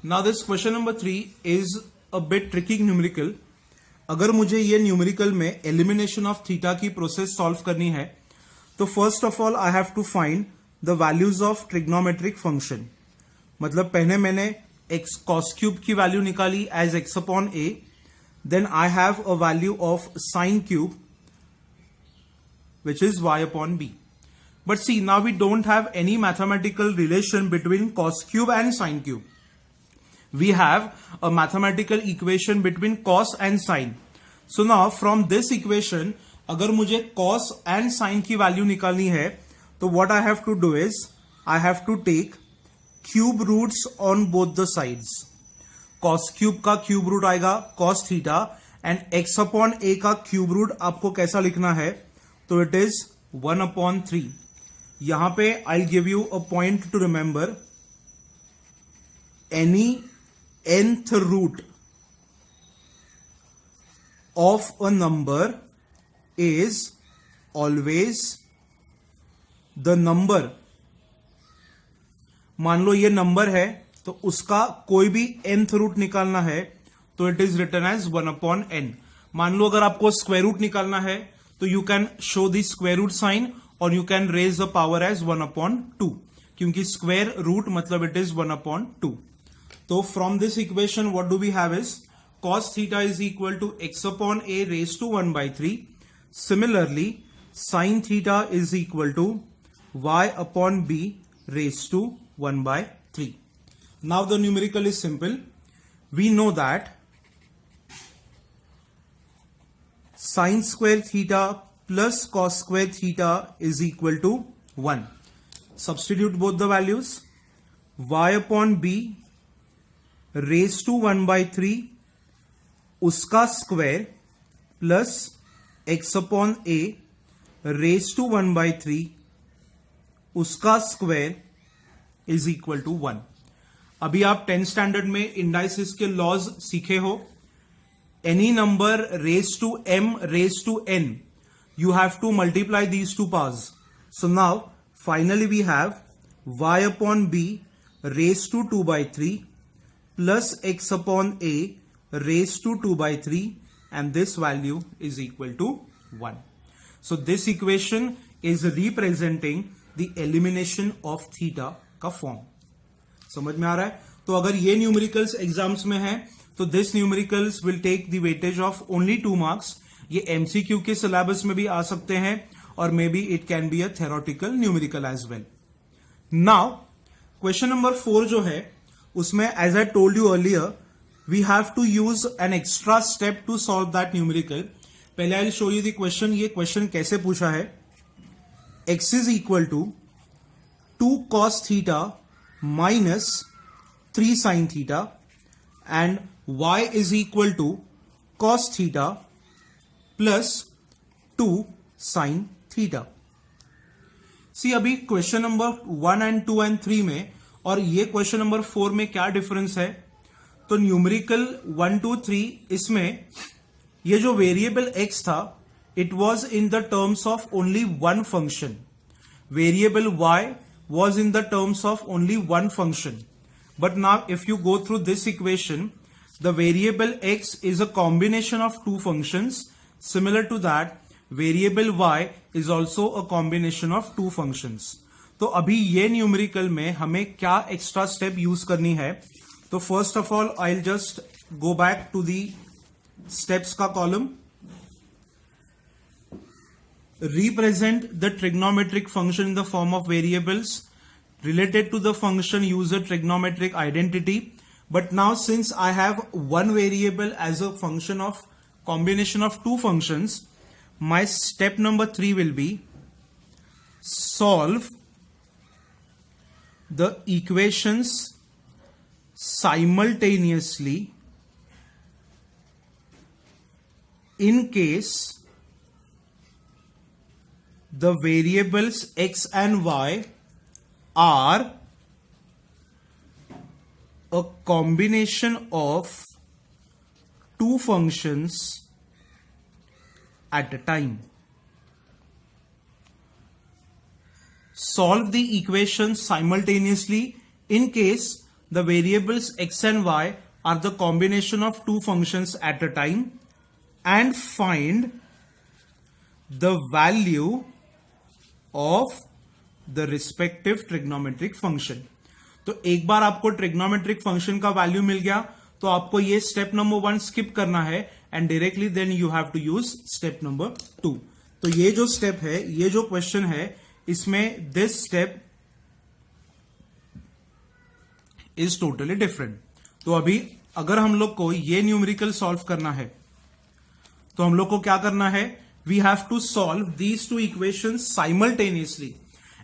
Now this question number 3 is a bit tricky numerical. अगर मुझे ये न्यूमेरिकल में एलिमिनेशन ऑफ थीटा की प्रोसेस सॉल्व करनी है तो first of all I have to find the values of trigonometric function. मतलब पहले मैंने एक्स कॉस क्यूब की वैल्यू निकाली as x upon a, then I have a value of sine cube which is y upon b. But see, now we don't have any mathematical relation between cos cube and sin cube. We have a mathematical equation between cos and sin. So now from this equation, अगर मुझे cos and sin की value निकालनी है तो what I have to do is I have to take cube roots on both the sides. cos cube का cube root आएगा cos theta and x upon a का cube root आपको कैसा लिखना है तो इट इज 1/3. यहां पे I give you a point to remember. Any nth root of a number is always the number. मान लो ये नंबर है तो उसका कोई भी nth रूट निकालना है तो it is written as 1/n. मान लो अगर आपको स्क्वायर रूट निकालना है तो you can show the square root sign और you can raise the power as 1/2 क्योंकि स्क्वायर रूट मतलब इट इज 1/2. तो from this equation what do we have is cos theta is equal to x upon a raise to 1/3. Similarly sin theta is equal to y upon b raise to 1/3. Now the numerical is simple. We know that sin square theta plus cos square theta is equal to 1. Substitute both the values. Y upon b raised to 1/3 उसका square plus x upon a raised to 1/3 उसका square is equal to 1. अभी आप 10th standard में indices के laws सीखे हो. Any number raised to m raised to n, you have to multiply these two powers. So now finally we have y upon b raised to 2/3 plus x upon a raised to 2/3 and this value is equal to 1. So this equation is representing the elimination of theta का form. समझ में आ रहा है? तो अगर ये numericals exams में है तो this numericals will take the weightage of only 2 marks. ये एमसीक्यू के सिलेबस में भी आ सकते हैं और maybe it can be a theoretical numerical as well. Now question number 4 जो है उसमें as I told you earlier we have to use an extra step to solve that numerical. पहले I will show you the question. ये question कैसे पूछा है. x is equal to 2 cos theta minus 3 sin theta and y is equal to cos theta plus 2 sin theta. See अभी question number 1 and 2 and 3 में और ये question number 4 में क्या डिफरेंस है. तो न्यूमेरिकल 1 2 3 इसमें ये जो वेरिएबल x था it was in the terms of only one function. Variable y was in the terms of only one function. But now if you go through this equation, the variable x is a combination of two functions. Similar to that, variable y is also a combination of two functions. तो अभी ये numerical में हमें क्या extra step use करनी है. तो first of all I will just go back to the steps का column. Represent the trigonometric function in the form of variables. Related to the function, use a trigonometric identity. But now since I have one variable as a function of combination of two functions, my step number 3 will be solve the equations simultaneously in case the variables x and y are a combination of two functions at a time. Solve the equation simultaneously in case the variables x and y are the combination of two functions at a time and find the value of the respective trigonometric function. तो एक बार आपको trigonometric function का value मिल गया तो आपको ये step number 1 skip करना है and directly then you have to use step number 2. तो ये जो स्टेप है, ये जो क्वेश्चन है, इसमें this step is totally different. तो अभी अगर हम लोग को ये न्यूमेरिकल सॉल्व करना है तो हम लोग को क्या करना है, we have to solve these two equation simultaneously.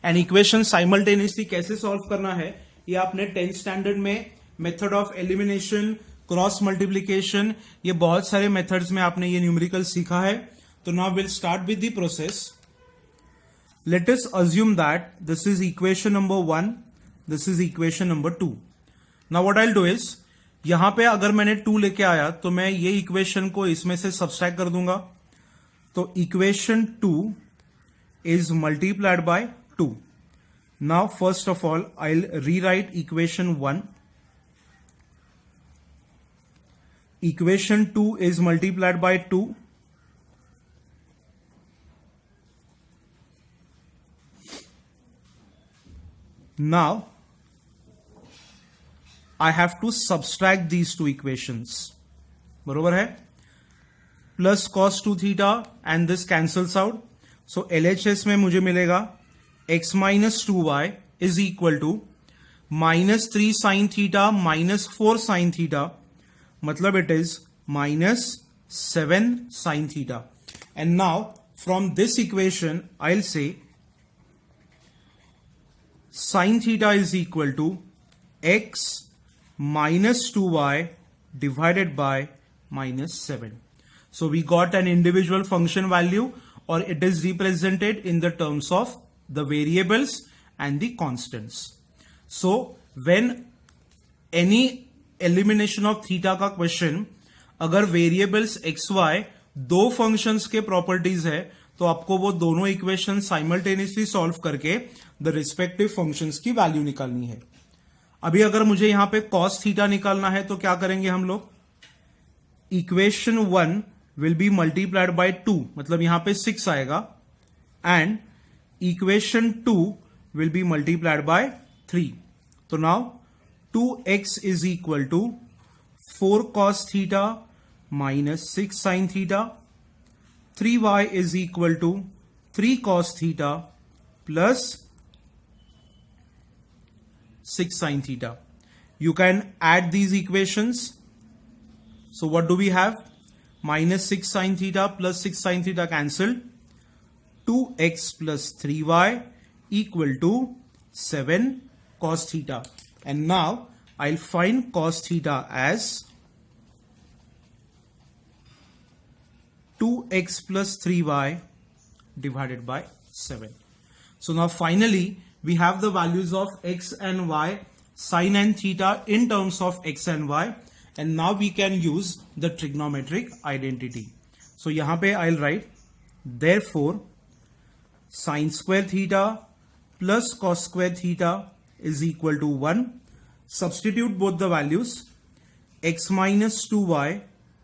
And equation simultaneously कैसे सॉल्व करना है, ये आपने 10th स्टैंडर्ड में method of elimination, cross multiplication, ये बहुत सारे मेथड्स में आपने ये न्यूमेरिकल सीखा है. तो now will start with the process. Let us assume that this is equation number 1, this is equation number 2. Now what I will do is, यहां पे अगर मैंने 2 लेके आया तो मैं ये इक्वेशन को इसमें से सब्सट्रैक्ट कर दूंगा. तो equation 2 is multiplied by 2. Now first of all I'll rewrite equation 1. Equation 2 is multiplied by 2. Now I have to subtract these two equations. बरोबर है? Plus cos 2 theta and this cancels out. So LHS में मुझे मिलेगा x minus 2y is equal to minus 3 sin theta minus 4 sin theta. मतलब it is minus 7 sin theta. And now from this equation I'll say sin theta is equal to x minus 2y divided by minus 7. So we got an individual function value, or it is represented in the terms of the variables and the constants. So when any elimination of theta का question, अगर variables x y दो functions के properties है तो आपको वो दोनों equation simultaneously solve करके the respective functions की value निकालनी है. अभी अगर मुझे यहां पे cos theta निकालना है तो क्या करेंगे हम लोग, equation 1 will be multiplied by 2, मतलब यहां पे 6 आएगा, and equation 2 will be multiplied by 3. तो now 2x is equal to 4 cos theta minus 6 sin theta. 3y is equal to 3 cos theta plus 6 sin theta. You can add these equations. So what do we have? Minus 6 sin theta plus 6 sin theta cancelled. 2x plus 3y equal to 7 cos theta. And now I'll find cos theta as 2x plus 3y divided by 7. So now finally we have the values of x and y, sin and theta in terms of x and y. And now we can use the trigonometric identity. So यहाँ पे I'll write therefore sin square theta plus cos square theta is equal to 1. Substitute both the values. X minus 2y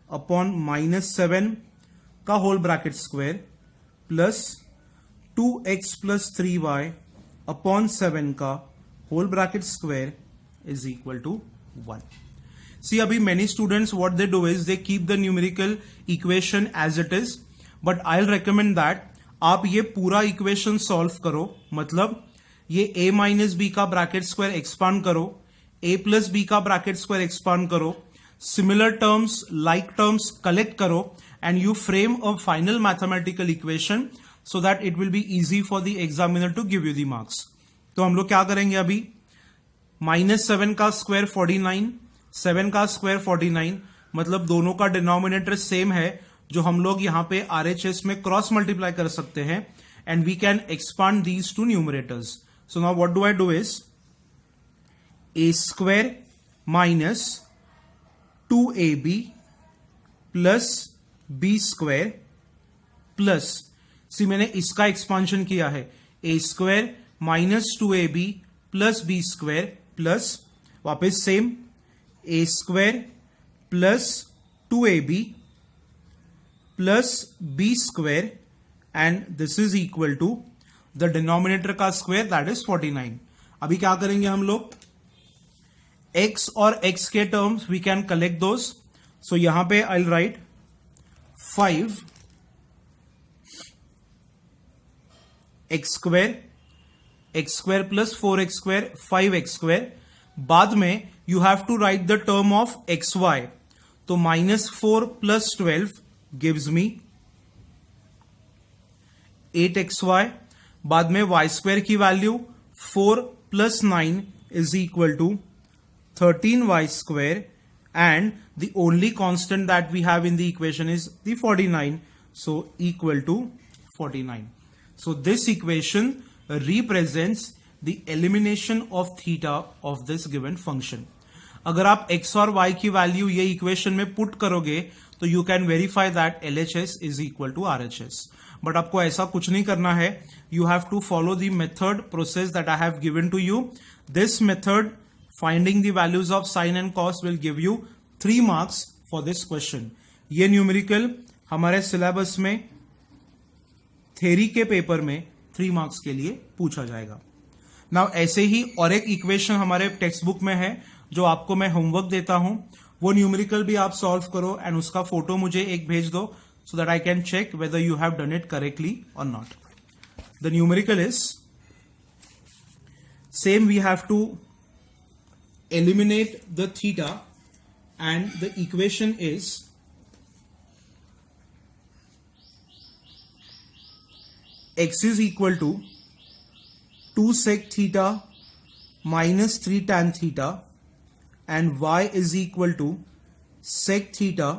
upon minus 7 का whole bracket square plus 2x plus 3y upon 7 का whole bracket square is equal to 1. See, abhi many students what they do is they keep the numerical equation as it is, but I'll recommend that आप ये पूरा equation solve करो. मतलब ये a minus b का bracket square expand करो, a plus b का bracket square expand करो, similar terms, like terms collect करो, and you frame a final mathematical equation so that it will be easy for the examiner to give you the marks. तो हम लोग क्या करेंगे अभी, -7 का स्क्वायर 49, 7 का स्क्वायर 49, मतलब दोनों का डिनोमिनेटर सेम है, जो हम लोग यहां पे RHS में क्रॉस मल्टीप्लाई कर सकते हैं, and we can expand these two numerators. So now what do I do is a square minus 2ab plus b square plus, see मैंने इसका एक्सपांशन किया है, a square minus 2ab plus b square plus वापस same A square plus 2ab plus B square and this is equal to the denominator का square that is 49. अभी क्या करेंगे हम लोग, x और x के टर्म्स वी कैन कलेक्ट दोस. सो यहां पे I will write 5 x square plus 4x square 5x square. बाद में you have to write the term of xy. तो -4 plus 12 गिव्स मी 8xy. बाद में y स्क्वायर की value 4 plus 9 is equal to 13y square, and the only constant that we have in the equation is the 49, so equal to 49. So this equation represents the elimination of theta of this given function. अगर आप x और y की value ये equation में put करोगे तो you can verify that LHS is equal to RHS. But आपको ऐसा कुछ नहीं करना है. You have to follow the method process that I have given to you. This method finding the values of sin and cos will give you 3 marks for this question. ये numerical हमारे syllabus में theory के paper में 3 marks के लिए पूछा जाएगा. Now ऐसे ही और एक इक्वेशन हमारे टेक्स्ट बुक में है जो आपको मैं होमवर्क देता हूं. वो न्यूमेरिकल भी आप सॉल्व करो एंड उसका फोटो मुझे एक भेज दो so that I can check whether you have done it correctly और not. The numerical is same. We have to eliminate the theta and the equation is x is equal to 2 sec theta minus 3 tan theta and y is equal to sec theta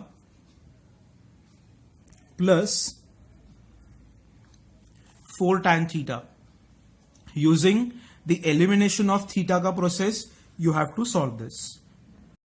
plus 4 tan theta. Using the elimination of theta का process you have to solve this.